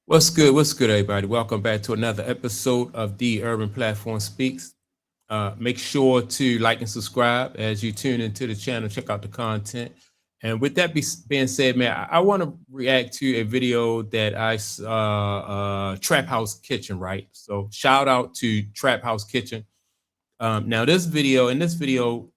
What's good? What's good, everybody? Welcome back to another episode of The Urban Platform Speaks. Make sure to like and subscribe as you tune into the channel, check out the content. And with that being said, man, I want to react to a video that I saw, Trap House Kitchen, right? So shout out to Trap House Kitchen. Now, in this video,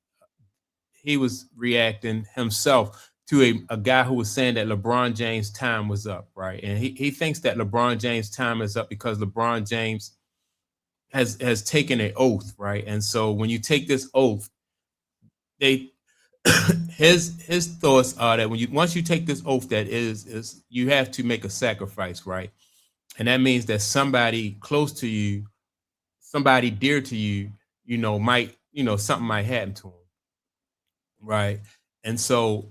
he was reacting himself to a guy who was saying that LeBron James' time was up, right? And he thinks that LeBron James' time is up because LeBron James has taken an oath, right? And so when you take this oath, they his thoughts are that when you once you take this oath, that is you have to make a sacrifice, right? And that means that somebody close to you, somebody dear to you, might, something might happen to him, right? And so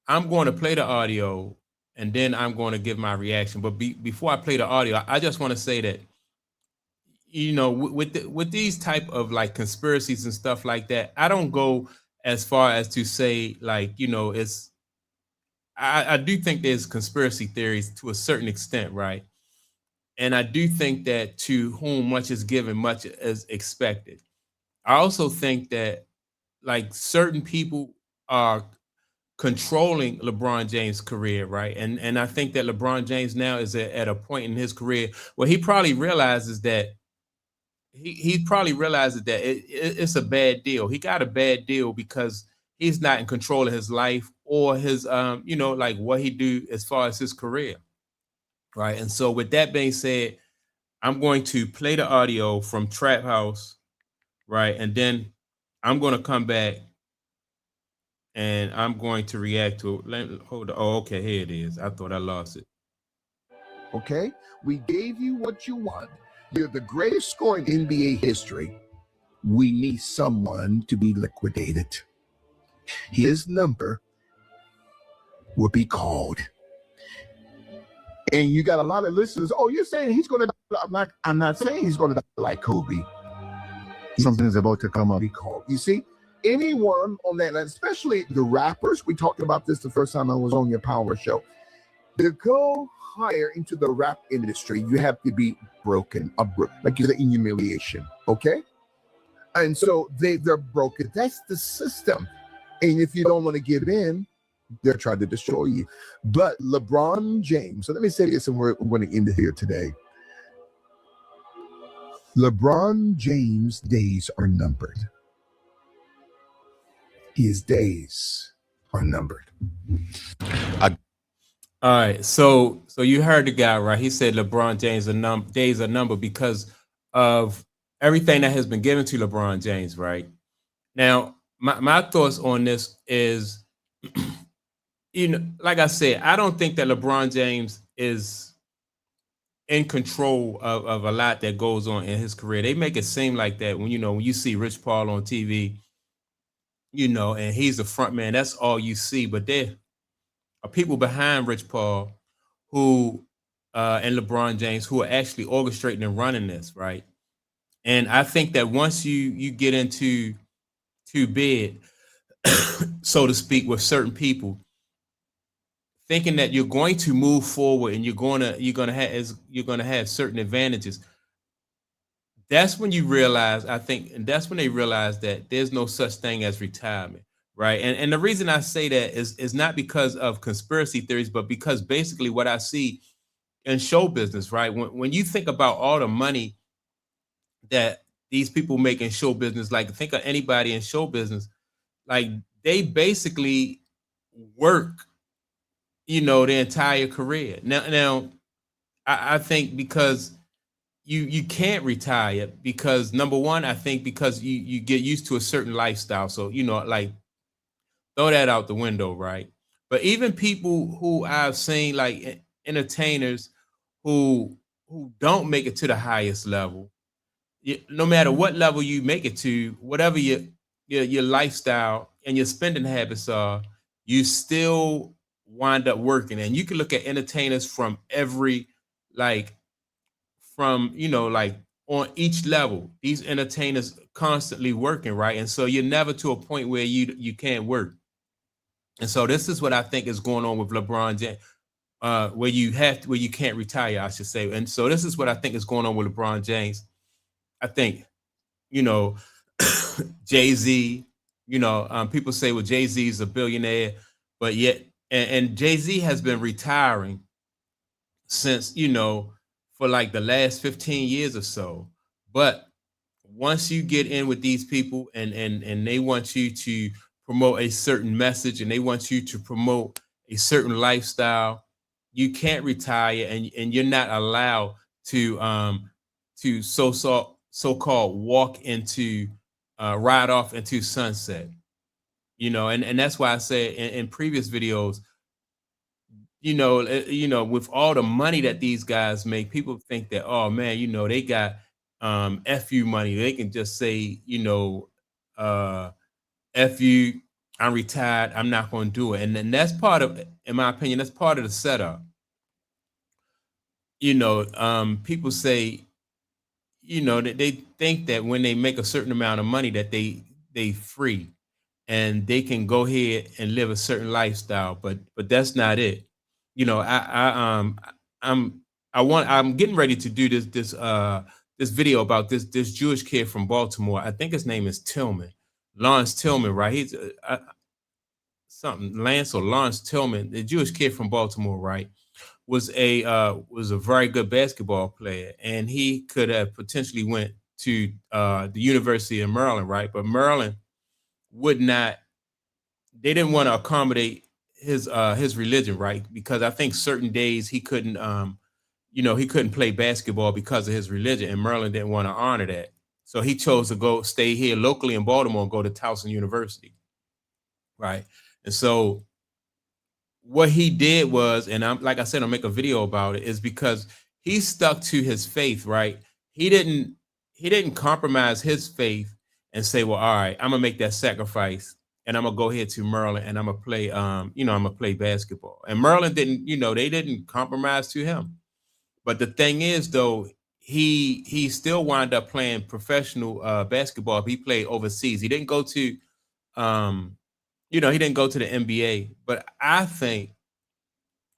I'm going to play the audio and then I'm going to give my reaction. But before I play the audio, I just want to say that, with these type of like conspiracies and stuff like that, I don't go as far as to say like, it's I do think there's conspiracy theories to a certain extent, right? And I do think that to whom much is given, much is expected. I also think that like certain people are controlling LeBron James' career, right? And I think that LeBron James now is at a point in his career where he probably realizes that he probably realizes that it's a bad deal. He got a bad deal because he's not in control of his life or his like what he do as far as his career, right? And so with that being said, I'm going to play the audio from Trap House, right? And then I'm going to come back and I'm going to react to it. Hold on. Oh, okay, here it is. I thought I lost it. Okay, we gave you what you want. You're the greatest scorer in NBA history. We need someone to be liquidated. His number will be called. And you got a lot of listeners. Oh, you're saying he's going to die. I'm not saying he's going to die like Kobe. Something's about to come up. Be called. You see, anyone on that, especially the rappers, we talked about this the first time I was on your power show. To go higher into the rap industry, you have to be broken, like you said, in humiliation. Okay, and so they're broken. That's the system. And if you don't want to give in, they're trying to destroy you. But LeBron James. So let me say this, and we're going to end it here today. LeBron James' days are numbered. His days are numbered. All right, so you heard the guy, right? He said LeBron James days are numbered because of everything that has been given to LeBron James, right? Now, my thoughts on this is, like I said, I don't think that LeBron James is in control of a lot that goes on in his career. They make it seem like that when you see Rich Paul on TV, and he's the front man. That's all you see, but there are people behind Rich Paul who and LeBron James who are actually orchestrating and running this, right? And I think that once you get into bed, so to speak, with certain people, thinking that you're going to move forward and you're gonna have certain advantages, that's when you realize, I think, and that's when they realize that there's no such thing as retirement, right? And the reason I say that is not because of conspiracy theories, but because basically what I see in show business, right? When you think about all the money that these people make in show business, like think of anybody in show business, like they basically work, their entire career. Now, I think because you can't retire because number one, I think because you get used to a certain lifestyle. So, like throw that out the window, right? But even people who I've seen, like entertainers who don't make it to the highest level, no matter what level you make it to, whatever your lifestyle and your spending habits are, you still wind up working. And you can look at entertainers from every like from like on each level. These entertainers constantly working, right? And so you're never to a point where you can't work. And so this is what I think is going on with LeBron James. where you can't retire, I should say. And so this is what I think is going on with LeBron James. I think, you know, Jay-Z, people say, well, Jay-Z is a billionaire, but yet, and Jay-Z has been retiring since, for like the last 15 years or so. But once you get in with these people and they want you to promote a certain message and they want you to promote a certain lifestyle, you can't retire, and you're not allowed to so-called walk into ride off into sunset. And that's why I said in previous videos, with all the money that these guys make, people think that, oh man, they got fu money. They can just say, uh fu, I'm retired, I'm not going to do it. And then that's part of, in my opinion, that's part of the setup. People say, that they think that when they make a certain amount of money that they free and they can go ahead and live a certain lifestyle, but that's not it. I'm I'm getting ready to do this video about this Jewish kid from Baltimore. I think his name is Tillman, Lawrence Tillman, right? He's something Lance or Lawrence Tillman, the Jewish kid from Baltimore, right? Was a very good basketball player, and he could have potentially went to the University of Maryland, right? But Maryland would not. They didn't want to accommodate his religion, right? Because I think certain days he couldn't, he couldn't play basketball because of his religion, and Maryland didn't want to honor that. So he chose to go stay here locally in Baltimore and go to Towson University, right? And so what he did was, and I'm like I said, I'll make a video about it, is because he stuck to his faith, right? He didn't compromise his faith and say, well, all right, I'm gonna make that sacrifice and I'm gonna go ahead to Maryland and I'm gonna play I'm gonna play basketball. And Maryland didn't, they didn't compromise to him. But the thing is though, he still wound up playing professional basketball. He played overseas. He didn't go to he didn't go to the NBA, but I think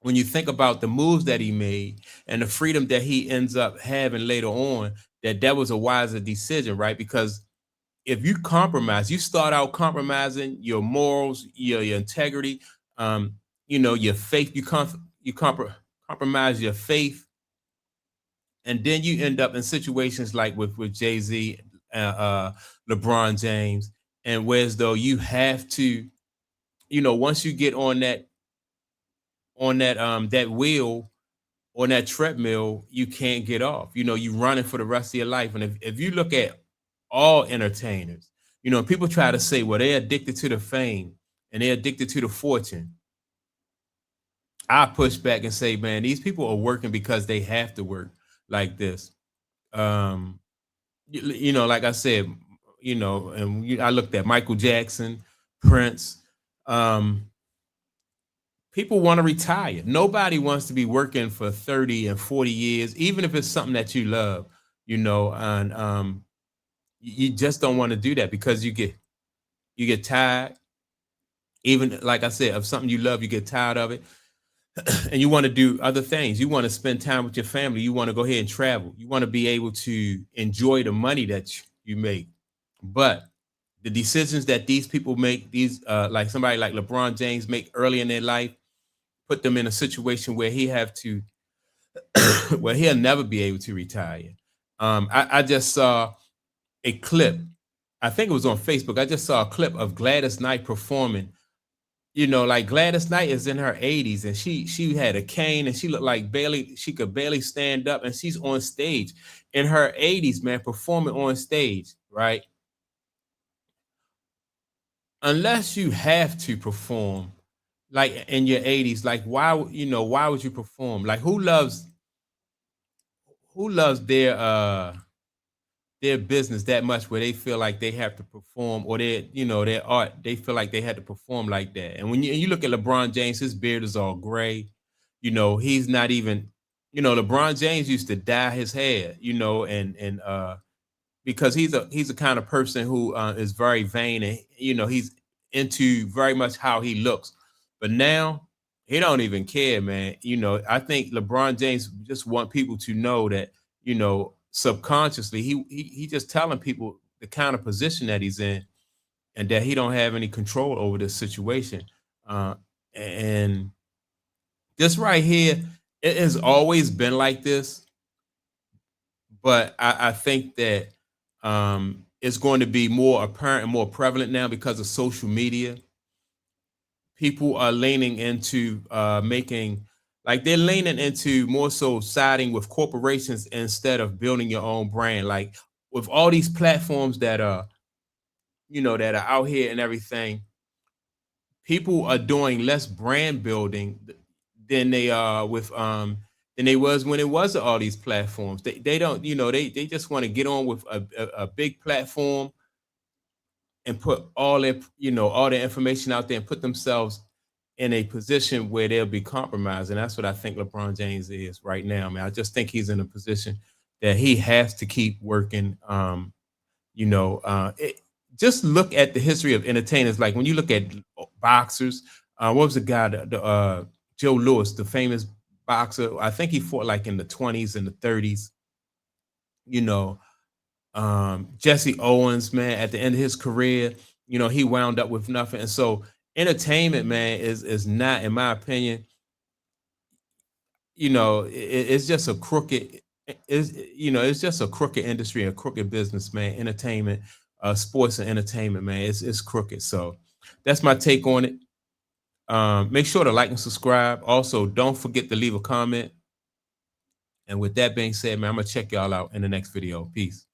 when you think about the moves that he made and the freedom that he ends up having later on, that was a wiser decision, right? Because if you compromise, you start out compromising your morals, your integrity, your faith. Compromise your faith, and then you end up in situations like with Jay-Z, LeBron James, and whereas though you have to, once you get on that wheel, on that treadmill, you can't get off. You running for the rest of your life. And if you look at all entertainers, people try to say, well, they're addicted to the fame and they're addicted to the fortune. I push back and say, man, these people are working because they have to work like this. Like I said, and I looked at Michael Jackson, Prince. People want to retire. Nobody wants to be working for 30 and 40 years, even if it's something that you love, and you just don't want to do that because you get tired. Even like I said, of something you love, you get tired of it. And you want to do other things. You want to spend time with your family. You want to go ahead and travel. You want to be able to enjoy the money that you make. But the decisions that these people make, these like somebody like LeBron James make early in their life, put them in a situation where where he'll never be able to retire. I just saw a clip. I think it was on Facebook. I just saw a clip of Gladys Knight performing. Like Gladys Knight is in her 80s and she had a cane and she looked like she could barely stand up, and she's on stage in her 80s, man, performing on stage, right? Unless you have to perform like in your 80s, like why would you perform? Like who loves their business that much where they feel like they have to perform, or their art, they feel like they had to perform like that. And when you look at LeBron James, his beard is all gray. He's not even, LeBron James used to dye his hair, and because he's a kind of person who is very vain, and he's into very much how he looks. But now He don't even care, man. You know, I think LeBron James just want people to know that, you know, subconsciously he just telling people the kind of position that he's in, and that he don't have any control over this situation. Uh, and this right here, it has always been like this, but I think that it's going to be more apparent and more prevalent now because of social media. People are leaning into making, like, they're leaning into more so siding with corporations instead of building your own brand. Like, with all these platforms that are, you know, that are out here and everything, people are doing less brand building than they are with than they was when it was all these platforms. They don't, you know, they just want to get on with a big platform and put all their, you know, all their information out there and put themselves in a position where they'll be compromised. And that's what I think LeBron James is right now, man. I just think he's in a position that he has to keep working. You know, just look at the history of entertainers. Like when you look at boxers, what was the guy, Joe Louis, the famous boxer? I think he fought like in the 20s and the 30s. You know, Jesse Owens, man, at the end of his career, you know, he wound up with nothing. And so entertainment, man, is not, in my opinion, you know, it's just a crooked, is, you know, it's just a crooked industry, a crooked business, man. Entertainment, sports and entertainment, man, it's crooked. So that's my take on it. Make sure to like and subscribe. Also, don't forget to leave a comment. And with that being said, man, I'm gonna check y'all out in the next video. Peace.